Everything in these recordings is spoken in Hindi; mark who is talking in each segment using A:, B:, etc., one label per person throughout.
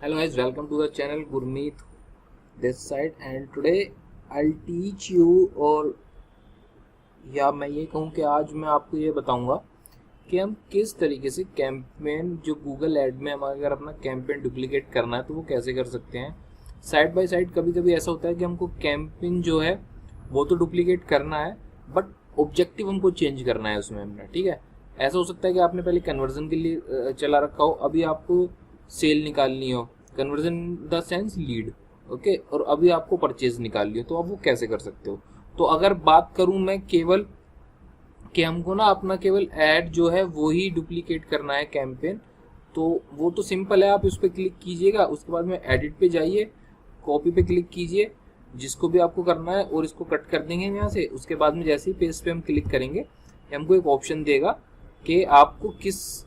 A: Hello guys, welcome to the channel Gurmeet this side and today I'll teach you और या मैं ये कहूँ कि आज मैं आपको ये बताऊंगा कि हम किस तरीके से कैंपेन जो गूगल ऐड में हम अगर अपना कैंपेन डुप्लीकेट करना है तो वो कैसे कर सकते हैं। साइड बाय साइड कभी कभी ऐसा होता है कि हमको कैंपेन जो है वो तो डुप्लीकेट करना है बट ऑब्जेक्टिव हमको चेंज करना है उसमें हमने, ठीक है। ऐसा हो सकता है कि आपने पहले कन्वर्जन के लिए चला रखा हो, अभी आपको सेल निकालनी हो, conversion the sense lead, okay, और अभी आपको परचेज निकालनी हो, तो आप वो कैसे कर सकते हो। तो अगर बात करूं मैं केवल कि हमको ना अपना केवल ऐड जो है वो ही डुप्लीकेट करना है कैंपेन, तो वो तो सिंपल है। आप उस पर क्लिक कीजिएगा, उसके बाद में एडिट पे जाइए, कॉपी पे क्लिक कीजिए जिसको भी आपको करना है और इसको कट कर देंगे यहाँ से। उसके बाद में जैसे ही पेज पे हम क्लिक करेंगे हमको एक ऑप्शन देगा कि आपको किस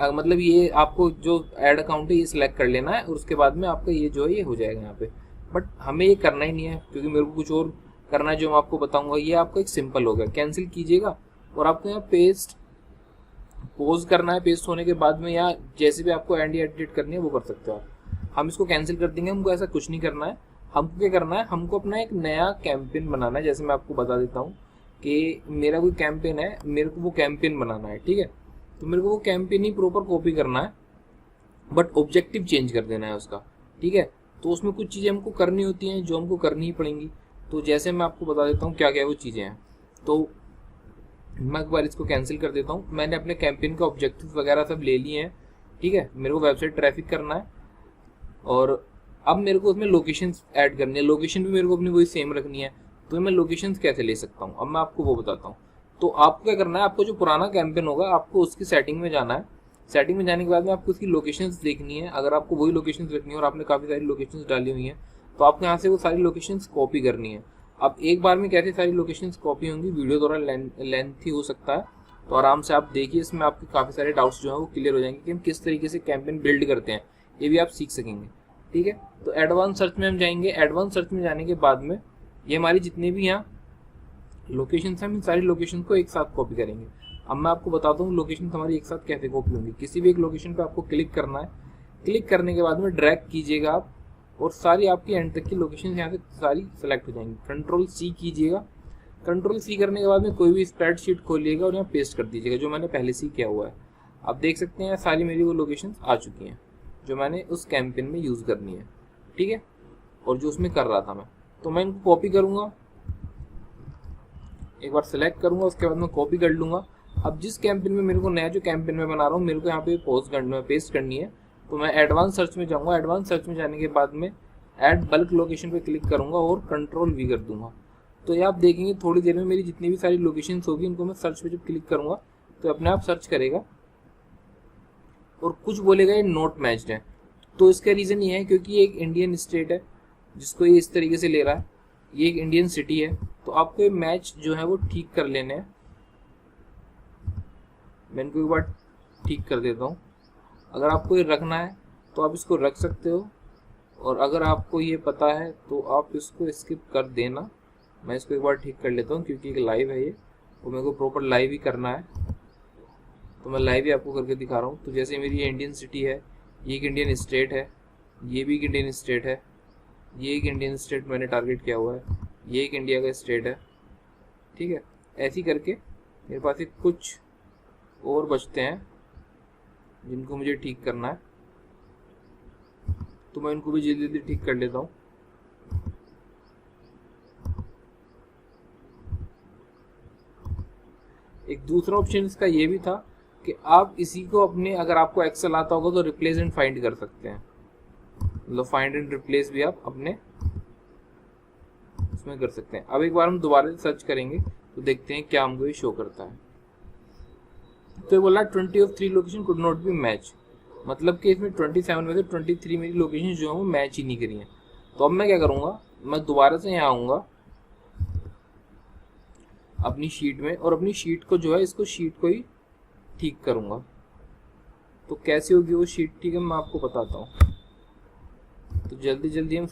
A: मतलब ये आपको जो ऐड अकाउंट है ये सिलेक्ट कर लेना है और उसके बाद में आपका ये जो है ये हो जाएगा यहाँ पे। बट हमें ये करना ही नहीं है क्योंकि मेरे को कुछ और करना है जो मैं आपको बताऊंगा। ये आपका एक सिंपल हो गया, कैंसिल कीजिएगा और आपको यहाँ पेस्ट पोज करना है। पेस्ट होने के बाद में यहाँ जैसे भी आपको एंड एडिट करनी है वो कर सकते हो आप। हम इसको कैंसिल कर देंगे, हमको ऐसा कुछ नहीं करना है। हमको क्या करना है, हमको अपना एक नया कैंपेन बनाना है। जैसे मैं आपको बता देता हूँ कि मेरा कोई कैंपेन है, मेरे को वो कैंपेन बनाना है, ठीक है। तो मेरे को वो कैंपेन ही प्रॉपर कॉपी करना है बट ऑब्जेक्टिव चेंज कर देना है उसका, ठीक है। तो उसमें कुछ चीज़ें हमको करनी होती हैं जो हमको करनी ही पड़ेंगी। तो जैसे मैं आपको बता देता हूँ क्या क्या वो चीज़ें हैं। तो मैं एक बार इसको कैंसिल कर देता हूँ। मैंने अपने कैंपेन के ऑब्जेक्टिव वगैरह सब ले लिए हैं, ठीक है। मेरे को वेबसाइट ट्रैफिक करना है और अब मेरे को उसमें लोकेशन ऐड करनी है। लोकेशन भी मेरे को अपनी वही सेम रखनी है। तो मैं लोकेशन कैसे ले सकता हूँ अब मैं आपको वो बताता हूँ। तो आपको क्या करना है, आपको जो पुराना कैंपेन होगा आपको उसकी सेटिंग में जाना है। सेटिंग में जाने के बाद में आपको उसकी लोकेशंस देखनी है। अगर आपको वही लोकेशंस रखनी है और आपने काफ़ी सारी लोकेशंस डाली हुई हैं तो आपको यहाँ से वो सारी लोकेशंस कॉपी करनी है। अब एक बार में कैसे सारी लोकेशंस कॉपी होंगी, वीडियो थोड़ा लेंथी हो सकता है, तो आराम से आप देखिए। इसमें आपके काफ़ी सारे डाउट्स जो हैं वो क्लियर हो जाएंगे कि हम किस तरीके से कैंपेन बिल्ड करते हैं, ये भी आप सीख सकेंगे, ठीक है। तो एडवांस सर्च में हम जाएंगे। एडवांस सर्च में जाने के बाद में ये हमारी जितनी भी यहाँ लोकेशन है, हम इन सारी लोकेशन को एक साथ कॉपी करेंगे। अब मैं आपको बताता हूँ लोकेशन हमारी एक साथ कैसे कॉपी होंगी। किसी भी एक लोकेशन पे आपको क्लिक करना है। क्लिक करने के बाद में ड्रैग कीजिएगा आप और सारी आपकी एंड तक की लोकेशन यहाँ से सारी सेलेक्ट हो जाएंगी। कंट्रोल सी कीजिएगा। कंट्रोल सी करने के बाद में कोई भी स्प्रेडशीट खोलिएगा और यहाँ पेस्ट कर दीजिएगा जो मैंने पहले से ही किया हुआ है। आप देख सकते हैं सारी मेरी वो लोकेशन आ चुकी हैं जो मैंने उस कैंपेन में यूज़ करनी है, ठीक है, और जो उसमें कर रहा था मैं। तो मैं इनको कॉपी करूँगा, एक बार सेलेक्ट करूँगा, उसके बाद मैं कॉपी कर लूँगा। अब जिस कैंपेन में मेरे को नया जो कैंपेन में बना रहा हूँ मेरे को यहाँ पे पेस्ट करनी है। तो मैं एडवांस सर्च में जाऊँगा। एडवांस सर्च में जाने के बाद में ऐड बल्क लोकेशन पे क्लिक करूँगा और कंट्रोल वी कर दूंगा। तो ये आप देखेंगे थोड़ी देर में मेरी जितनी भी सारी लोकेशन होगी इनको मैं सर्च पे जब क्लिक करूँगा तो अपने आप सर्च करेगा और कुछ बोलेगा ये नोट मैच्ड है। तो इसका रीज़न ये है क्योंकि ये एक इंडियन स्टेट है जिसको ये इस तरीके से ले रहा है, ये एक इंडियन सिटी है। तो आपको ये मैच जो है वो ठीक कर लेने हैं। मैं इनको एक बार ठीक कर देता हूँ। अगर आपको ये रखना है तो आप इसको रख सकते हो और अगर आपको ये पता है तो आप इसको स्किप कर देना। मैं इसको एक बार ठीक कर लेता हूँ क्योंकि एक लाइव है ये, तो मेरे को प्रॉपर लाइव ही करना है। तो मैं लाइव ही आपको करके दिखा रहा हूँ। तो जैसे मेरी ये इंडियन सिटी है, ये एक इंडियन स्टेट है, ये भी एक इंडियन स्टेट है, ये एक इंडियन स्टेट मैंने टारगेट किया हुआ है, ये एक इंडिया का स्टेट है, ठीक है। ऐसे ही करके मेरे पास एक कुछ और बचते हैं जिनको मुझे ठीक करना है। तो मैं इनको भी जल्दी जल्दी ठीक कर लेता हूँ। एक दूसरा ऑप्शन इसका ये भी था कि आप इसी को अपने, अगर आपको एक्सेल आता होगा तो रिप्लेस एंड फाइंड कर सकते हैं। मतलब फाइंड एंड रिप्लेस भी आप अपने इसमें कर सकते हैं। अब एक बार हम दोबारा से सर्च करेंगे तो देखते हैं क्या हमको ये शो करता है। तो ये बोला 20 of 3 location could not be match, मतलब कि इसमें 27 में से 23 मेरी लोकेशन जो है वो मैच ही नहीं करी है। तो अब मैं क्या करूँगा, मैं दोबारा से यहाँ आऊँगा अपनी शीट में और अपनी शीट को जो है इसको शीट को ही ठीक करूँगा। तो कैसे होगी वो शीट, ठीक है, मैं आपको बताता हूँ। तो जल्दी जल्दी हम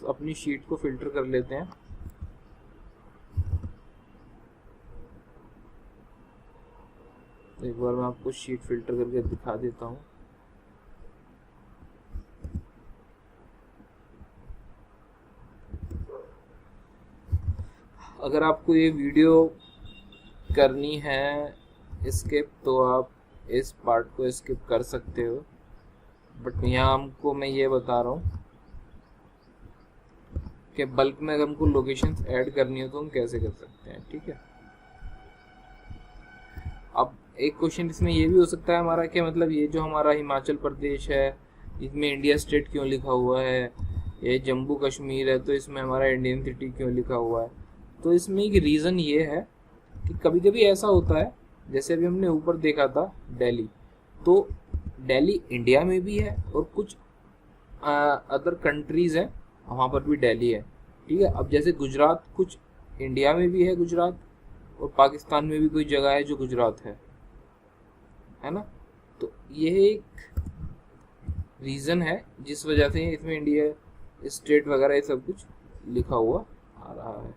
A: अपनी शीट को फिल्टर कर लेते हैं। तो एक बार मैं आपको शीट फिल्टर करके दिखा देता हूँ। अगर आपको ये वीडियो करनी है स्किप तो आप इस पार्ट को स्किप कर सकते हो, बट यहाँ हमको मैं ये बता रहा हूँ कि बल्क में अगर हमको लोकेशंस ऐड करनी हो तो हम कैसे कर सकते हैं। ठीक है, अब एक क्वेश्चन इसमें ये भी हो सकता है हमारा कि मतलब ये जो हमारा हिमाचल प्रदेश है इसमें इंडिया स्टेट क्यों लिखा हुआ है, ये जम्मू कश्मीर है तो इसमें हमारा इंडियन सिटी क्यों लिखा हुआ है। तो इसमें एक रीज़न ये है कि कभी कभी ऐसा होता है, जैसे अभी हमने ऊपर देखा था दिल्ली, तो दिल्ली इंडिया में भी है और कुछ अदर कंट्रीज़ हैं वहाँ पर भी दिल्ली है। ठीक है, अब जैसे गुजरात कुछ इंडिया में भी है गुजरात, और पाकिस्तान में भी कोई जगह है जो गुजरात है ना। तो यह एक रीज़न है जिस वजह से इसमें इंडिया स्टेट वगैरह ये सब कुछ लिखा हुआ आ रहा है।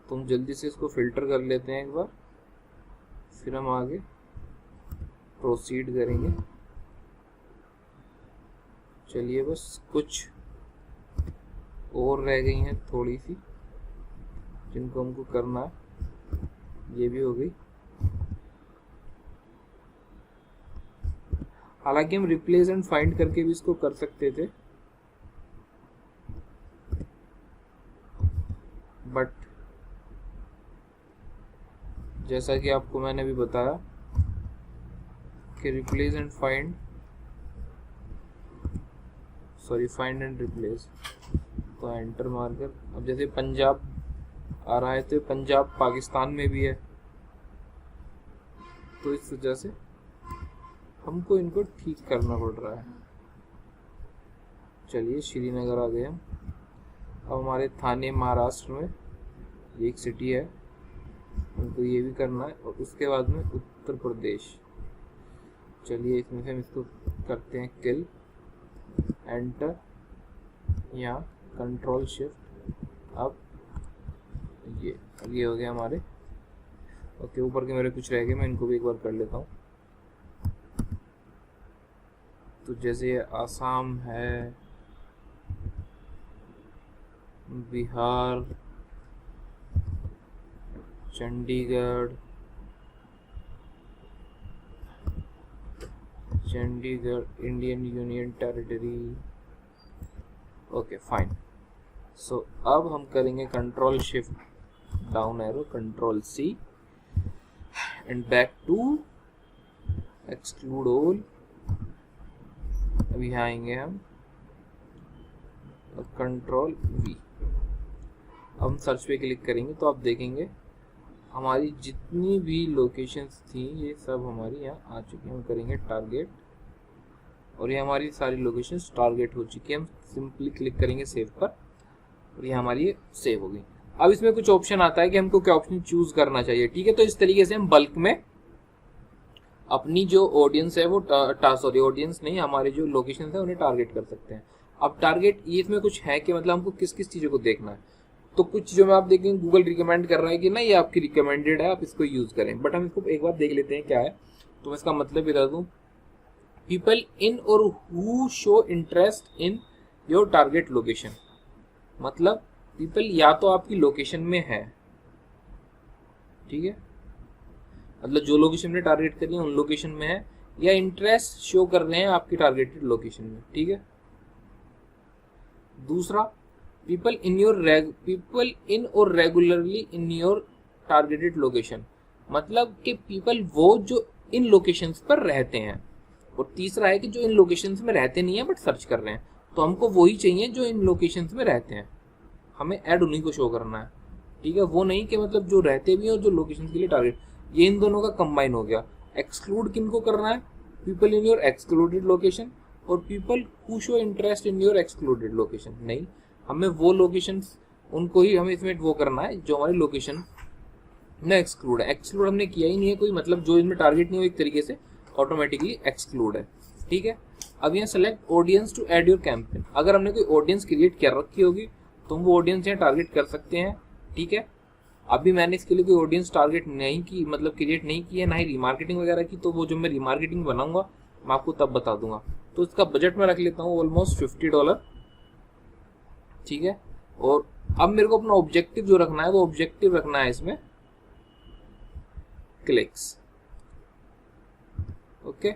A: तो हम जल्दी से इसको फिल्टर कर लेते हैं एक बार, फिर हम आगे प्रोसीड करेंगे। चलिए, बस कुछ और रह गई हैं थोड़ी सी जिनको हमको करना है, ये भी हो गई। हालांकि हम रिप्लेस एंड फाइंड करके भी इसको कर सकते थे, बट जैसा कि आपको मैंने भी बताया कि replace and find, sorry find and replace, तो एंटर मारकर अब जैसे पंजाब आ रहा है तो पंजाब पाकिस्तान में भी है, तो इस वजह से हमको इनको ठीक करना पड़ रहा है। चलिए, श्रीनगर आ गए हम। अब हमारे थाने महाराष्ट्र में एक सिटी है, हमको ये भी करना है, और उसके बाद में उत्तर प्रदेश। चलिए, इसमें से हम इसको करते हैं किल, एंटर, यहाँ कंट्रोल शिफ्ट। अब ये हो गया हमारे। ओके, ऊपर के मेरे कुछ रह गए, मैं इनको भी एक बार कर लेता हूँ। तो जैसे आसाम है, Bihar, Chandigarh, Indian union territory. Okay, fine. So अब हम करेंगे control shift down arrow, control C, and back to exclude all. अभी यहाँ आएंगे हम, कंट्रोल वी। अब हम सर्च पे क्लिक करेंगे तो आप देखेंगे हमारी जितनी भी लोकेशंस थी ये सब हमारी यहाँ आ चुकी हैं। हम करेंगे टारगेट, और ये हमारी सारी लोकेशंस टारगेट हो चुकी है। हम सिंपली क्लिक करेंगे सेव पर, और ये हमारी ये सेव हो गई। अब इसमें कुछ ऑप्शन आता है कि हमको क्या ऑप्शन चूज करना चाहिए। ठीक है, तो इस तरीके से हम बल्क में अपनी जो ऑडियंस है वो ऑडियंस नहीं, हमारे जो लोकेशन है उन्हें टारगेट कर सकते हैं। अब टारगेट ये इसमें कुछ है कि मतलब हमको किस किस चीज़ों को देखना है। तो कुछ जो मैं आप देखेंगे गूगल रिकमेंड कर रहा है कि ना ये आपकी रिकमेंडेड है, आप इसको यूज करें, बट हम इसको एक बार देख लेते हैं क्या है। तो मैं इसका मतलब बता दूं, पीपल इन और who show interest in your target location. मतलब पीपल या तो आपकी लोकेशन में है, ठीक है, मतलब जो लोकेशन में टारगेट करिए उन लोकेशन में है, या इंटरेस्ट शो कर रहे हैं आपकी टारगेटेड लोकेशन में। ठीक है, दूसरा, पीपल इन और regularly in your targeted location, मतलब कि पीपल वो जो इन लोकेशंस पर रहते हैं। और तीसरा है कि जो इन लोकेशंस में रहते नहीं है बट सर्च कर रहे हैं, तो हमको वही चाहिए जो इन लोकेशंस में रहते हैं, हमें ऐड उन्हीं को शो करना है। ठीक है, वो नहीं कि मतलब जो रहते भी हैं और जो लोकेशन के लिए टारगेट, ये इन दोनों का कंबाइन हो गया। एक्सक्लूड किन को करना है, people in your excluded location, और people who show interest in your excluded location. नहीं, हमें वो लोकेशंस उनको ही हमें इसमें वो करना है जो हमारी लोकेशन में एक्सक्लूड है। एक्सक्लूड हमने किया ही नहीं है कोई, मतलब जो इनमें टारगेट नहीं हो एक तरीके से ऑटोमेटिकली एक्सक्लूड है। ठीक है, अब यहाँ select audience to add your campaign. अगर हमने कोई ऑडियंस क्रिएट कर रखी होगी तो हम वो ऑडियंस यहाँ टारगेट कर सकते हैं। ठीक है, अभी मैंने इसके लिए कोई ऑडियंस टारगेट नहीं की, मतलब क्रिएट नहीं की है, ना ही रीमार्केटिंग वगैरह की, तो वो जो मैं रीमार्केटिंग बनाऊंगा मैं आपको तब बता दूंगा। तो इसका बजट में रख लेता हूँ ऑलमोस्ट $50। ठीक है, और अब मेरे को अपना ऑब्जेक्टिव जो रखना है वो ऑब्जेक्टिव रखना है इसमें क्लिक्स। ओके,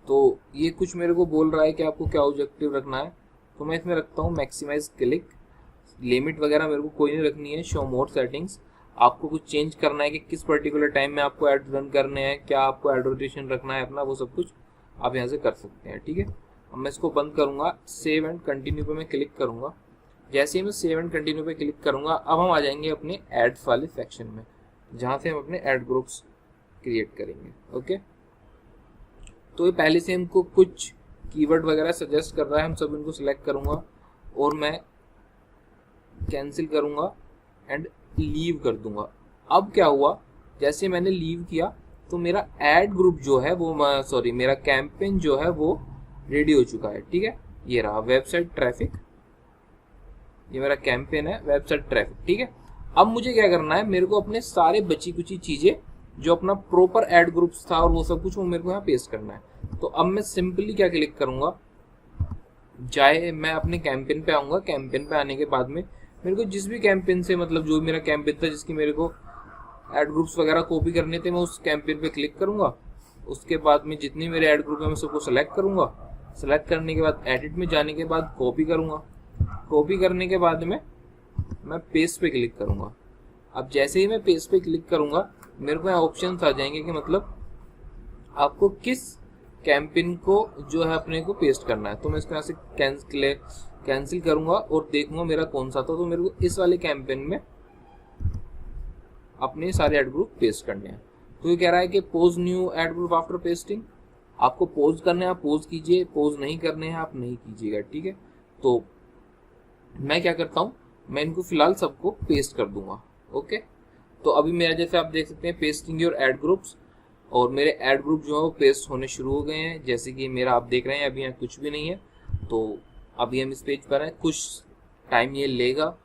A: तो ये कुछ मेरे को बोल रहा है कि आपको क्या ऑब्जेक्टिव रखना है, तो मैं इसमें रखता हूँ मैक्सिमाइज क्लिक। लिमिट वगैरह मेरे को कोई नहीं रखनी है। शो मोर सेटिंग्स, आपको कुछ चेंज करना है कि किस पर्टिकुलर टाइम में आपको ऐड रन करने हैं, क्या आपको ऐड रोटेशन रखना है अपना, वो सब कुछ आप यहाँ से कर सकते हैं। ठीक है, अब मैं इसको बंद करूँगा, सेव एंड कंटिन्यू पे मैं क्लिक करूँगा। जैसे ही मैं सेव एंड कंटिन्यू पे क्लिक करूँगा, अब हम आ जाएंगे अपने एड्स वाले सेक्शन में, जहाँ से हम अपने एड ग्रुप्स क्रिएट करेंगे। ओके, तो ये पहले से हमको कुछ कीवर्ड वगैरह सजेस्ट कर रहा है, हम सब इनको सिलेक्ट करूँगा और मैं कैंसिल करूँगा एंड लीव कर दूंगा। अब क्या हुआ, जैसे मैंने लीव किया तो मेरा ऐड ग्रुप जो है वो मेरा कैंपेन जो है वो रेडी हो चुका है। ठीक है, ये रहा वेबसाइट ट्रैफिक, ये मेरा कैंपेन है वेबसाइट ट्रैफिक। ठीक है, अब मुझे क्या करना है, मेरे को अपने सारे बची कुची चीजें जो अपना प्रॉपर ऐड ग्रुप्स था और वो सब कुछ वो मेरे को यहाँ पेस्ट करना है। तो अब मैं सिंपली क्या क्लिक करूंगा, चाहे मैं अपने कैंपेन पे आऊंगा, कैंपेन पे आने के बाद में मेरे को जिस भी कैंपेन से, मतलब जो मेरा कैंपेन था जिसकी मेरे को ऐड ग्रुप्स वगैरह कॉपी करने थे, मैं उस कैंपेन पे क्लिक करूंगा। उसके बाद में जितने मेरे ऐड ग्रुप है मैं सबको सेलेक्ट करूंगा। सेलेक्ट करने के बाद एडिट में जाने के बाद कॉपी करूंगा। कॉपी करने के बाद में मैं पेस्ट पे क्लिक करूंगा। अब जैसे ही मैं पेस्ट पे क्लिक करूंगा, मेरे को यहाँ ऑप्शन आ जाएंगे कि मतलब आपको किस कैंपेन को जो है अपने को पेस्ट करना है। तो मैं इसको यहाँ से कैंसिल करूंगा और देखूंगा मेरा कौन सा था। तो मेरे को इस वाले कैंपेन में अपने सारे ऐड ग्रुप पेस्ट करने हैं। तो ये कह रहा है कि pose new add group after pasting, आपको पोज करने हैं आप पोज कीजिए, पोज नहीं करने हैं आप नहीं कीजिएगा। ठीक है, तो मैं क्या करता हूँ, मैं इनको फिलहाल सबको पेस्ट कर दूंगा। ओके, तो अभी मेरा जैसे आप देख सकते हैं पेस्टिंग योर ऐड ग्रुप्स, और मेरे ऐड ग्रुप जो है वो पेस्ट होने शुरू हो गए हैं। जैसे कि मेरा आप देख रहे हैं अभी यहाँ कुछ भी नहीं है। तो अभी हम इस पेज पर हैं, कुछ टाइम ये लेगा।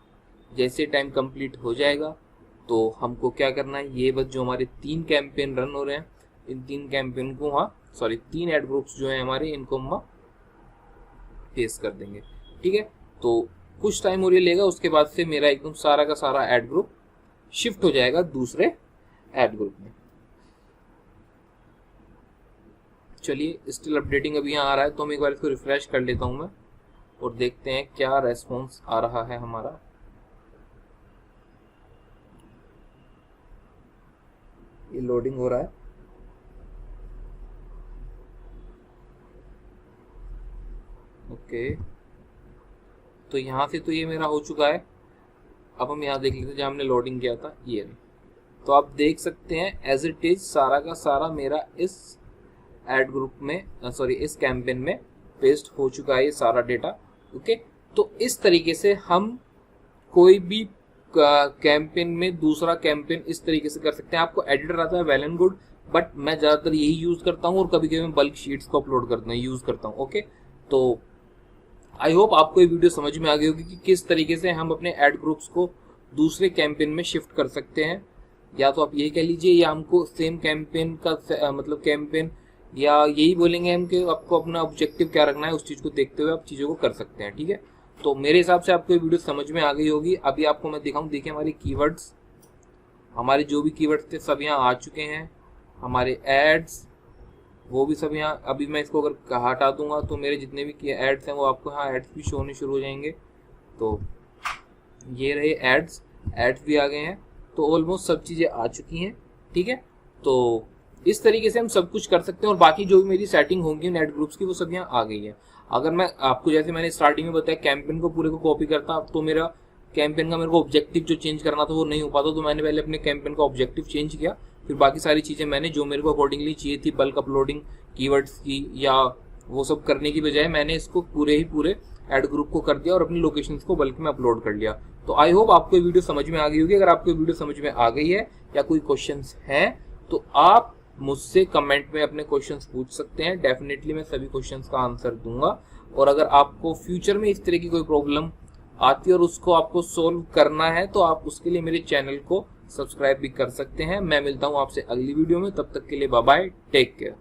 A: जैसे टाइम कंप्लीट हो जाएगा तो हमको क्या करना है, ये बस जो हमारे 3 कैंपेन रन हो रहे हैं, इन 3 कैंपेन को वहाँ 3 ऐड ग्रुप्स जो हैं हमारे, इनको हम पेस्ट कर देंगे। ठीक है, तो कुछ टाइम और ये लेगा, उसके बाद से मेरा एकदम सारा का सारा ऐड ग्रुप शिफ्ट हो जाएगा दूसरे ऐड ग्रुप में। चलिए, स्टिल अपडेटिंग अभी यहाँ आ रहा है, तो हम एक बार इसको रिफ्रेश कर लेता हूँ मैं और देखते हैं क्या रेस्पॉन्स आ रहा है हमारा। ये लोडिंग हो रहा है। ओके, तो यहाँ से तो ये मेरा हो चुका है। अब हम यहाँ देख लेते हैं जहाँ हमने लोडिंग किया था, ये नहीं। तो आप देख सकते हैं एज इट इज सारा का सारा मेरा इस ऐड ग्रुप में इस कैंपेन में पेस्ट हो चुका है ये सारा डेटा। ओके, तो इस तरीके से हम कोई भी कैंपेन में दूसरा कैंपेन इस तरीके से कर सकते हैं। आपको एडिटर आता है, वेल एंड गुड, बट मैं ज़्यादातर यही यूज़ करता हूँ और कभी कभी मैं बल्क शीट्स को अपलोड करता हूँ, यूज़ करता हूँ। ओके, तो आई होप आपको ये वीडियो समझ में आ गई होगी कि किस तरीके से हम अपने ऐड ग्रुप्स को दूसरे कैंपेन में शिफ्ट कर सकते हैं। या तो आप यही कह लीजिए, या हमको सेम कैंपेन का मतलब कैंपेन, या यही बोलेंगे हम कि आपको अपना ऑब्जेक्टिव क्या रखना है, उस चीज़ को देखते हुए आप चीज़ों को कर सकते हैं। ठीक है, तो मेरे हिसाब से आपको ये वीडियो समझ में आ गई होगी। अभी आपको मैं दिखाऊं, देखिए हमारे कीवर्ड्स, हमारे जो भी कीवर्ड्स थे सब यहाँ आ चुके हैं। हमारे एड्स वो भी सब यहाँ, अभी मैं इसको अगर हटा दूंगा तो मेरे जितने भी एड्स हैं वो आपको यहाँ एड्स भी शो होने शुरू हो जाएंगे। तो ये रहे एड्स भी आ गए हैं। तो ऑलमोस्ट सब चीज़ें आ चुकी हैं। ठीक है, तो इस तरीके से हम सब कुछ कर सकते हैं। और बाकी जो भी मेरी सेटिंग होंगी ऐड ग्रुप्स की वो सब यहाँ आ गई है। अगर मैं आपको, जैसे मैंने स्टार्टिंग में बताया, कैंपेन को पूरे को कॉपी करता तो मेरा कैंपेन का मेरे को ऑब्जेक्टिव जो चेंज करना था वो नहीं हो पाता। तो मैंने पहले अपने कैंपेन का ऑब्जेक्टिव चेंज किया, फिर बाकी सारी चीज़ें मैंने जो मेरे को अकॉर्डिंगली चाहिए थी, बल्क अपलोडिंग कीवर्ड्स की या वो सब करने की बजाय मैंने इसको पूरे ऐड ग्रुप को कर दिया और अपनी लोकेशंस को बल्क में अपलोड कर लिया। तो आई होप आपको ये वीडियो समझ में आ गई होगी। अगर आपको ये वीडियो समझ में आ गई है या कोई क्वेश्चंस हैं तो आप मुझसे कमेंट में अपने क्वेश्चंस पूछ सकते हैं। डेफिनेटली मैं सभी क्वेश्चंस का आंसर दूंगा। और अगर आपको फ्यूचर में इस तरह की कोई प्रॉब्लम आती है और उसको आपको सोल्व करना है तो आप उसके लिए मेरे चैनल को सब्सक्राइब भी कर सकते हैं। मैं मिलता हूं आपसे अगली वीडियो में, तब तक के लिए बाय बाय, टेक केयर।